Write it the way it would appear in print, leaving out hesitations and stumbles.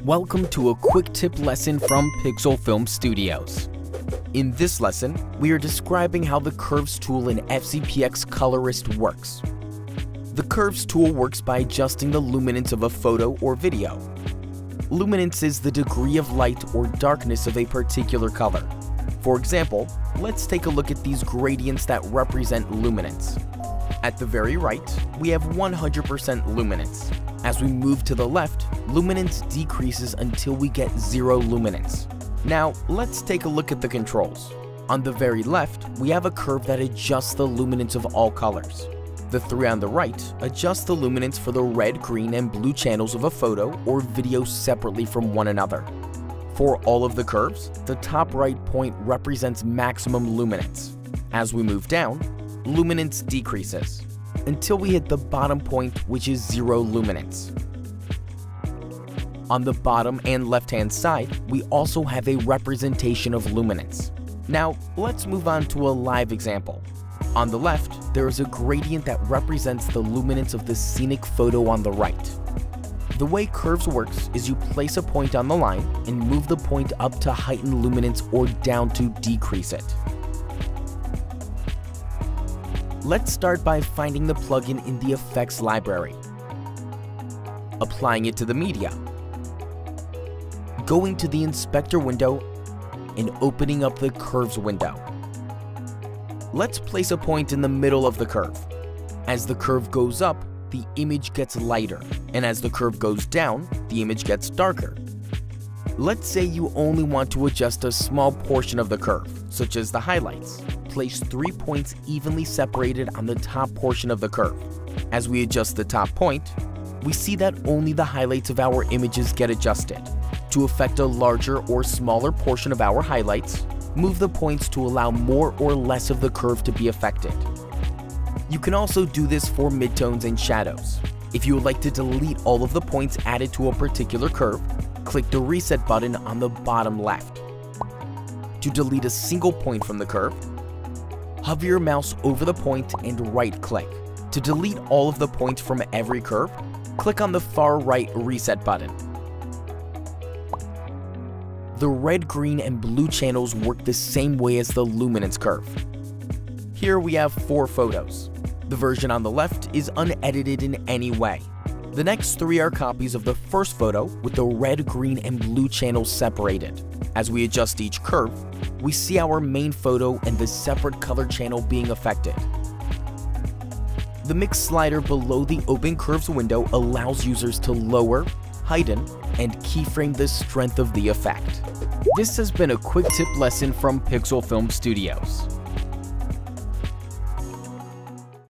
Welcome to a quick tip lesson from Pixel Film Studios. In this lesson, we are describing how the Curves tool in FCPX Colorist works. The Curves tool works by adjusting the luminance of a photo or video. Luminance is the degree of light or darkness of a particular color. For example, let's take a look at these gradients that represent luminance. At the very right, we have 100% luminance. As we move to the left, luminance decreases until we get zero luminance. Now, let's take a look at the controls. On the very left, we have a curve that adjusts the luminance of all colors. The three on the right adjust the luminance for the red, green, and blue channels of a photo or video separately from one another. For all of the curves, the top right point represents maximum luminance. As we move down, luminance decreases until we hit the bottom point, which is zero luminance. On the bottom and left-hand side, we also have a representation of luminance. Now, let's move on to a live example. On the left, there is a gradient that represents the luminance of the scenic photo on the right. The way Curves works is you place a point on the line and move the point up to heighten luminance or down to decrease it. Let's start by finding the plugin in the effects library, applying it to the media, going to the inspector window, and opening up the Curves window. Let's place a point in the middle of the curve. As the curve goes up, the image gets lighter, and as the curve goes down, the image gets darker. Let's say you only want to adjust a small portion of the curve, such as the highlights. Place 3 points evenly separated on the top portion of the curve. As we adjust the top point, we see that only the highlights of our images get adjusted. To affect a larger or smaller portion of our highlights, move the points to allow more or less of the curve to be affected. You can also do this for midtones and shadows. If you would like to delete all of the points added to a particular curve, click the reset button on the bottom left. To delete a single point from the curve, hover your mouse over the point and right-click. To delete all of the points from every curve, click on the far right reset button. The red, green, and blue channels work the same way as the luminance curve. Here we have 4 photos. The version on the left is unedited in any way. The next 3 are copies of the first photo with the red, green, and blue channels separated. As we adjust each curve, we see our main photo and the separate color channel being affected. The mix slider below the open curves window allows users to lower, heighten, and keyframe the strength of the effect. This has been a quick tip lesson from Pixel Film Studios.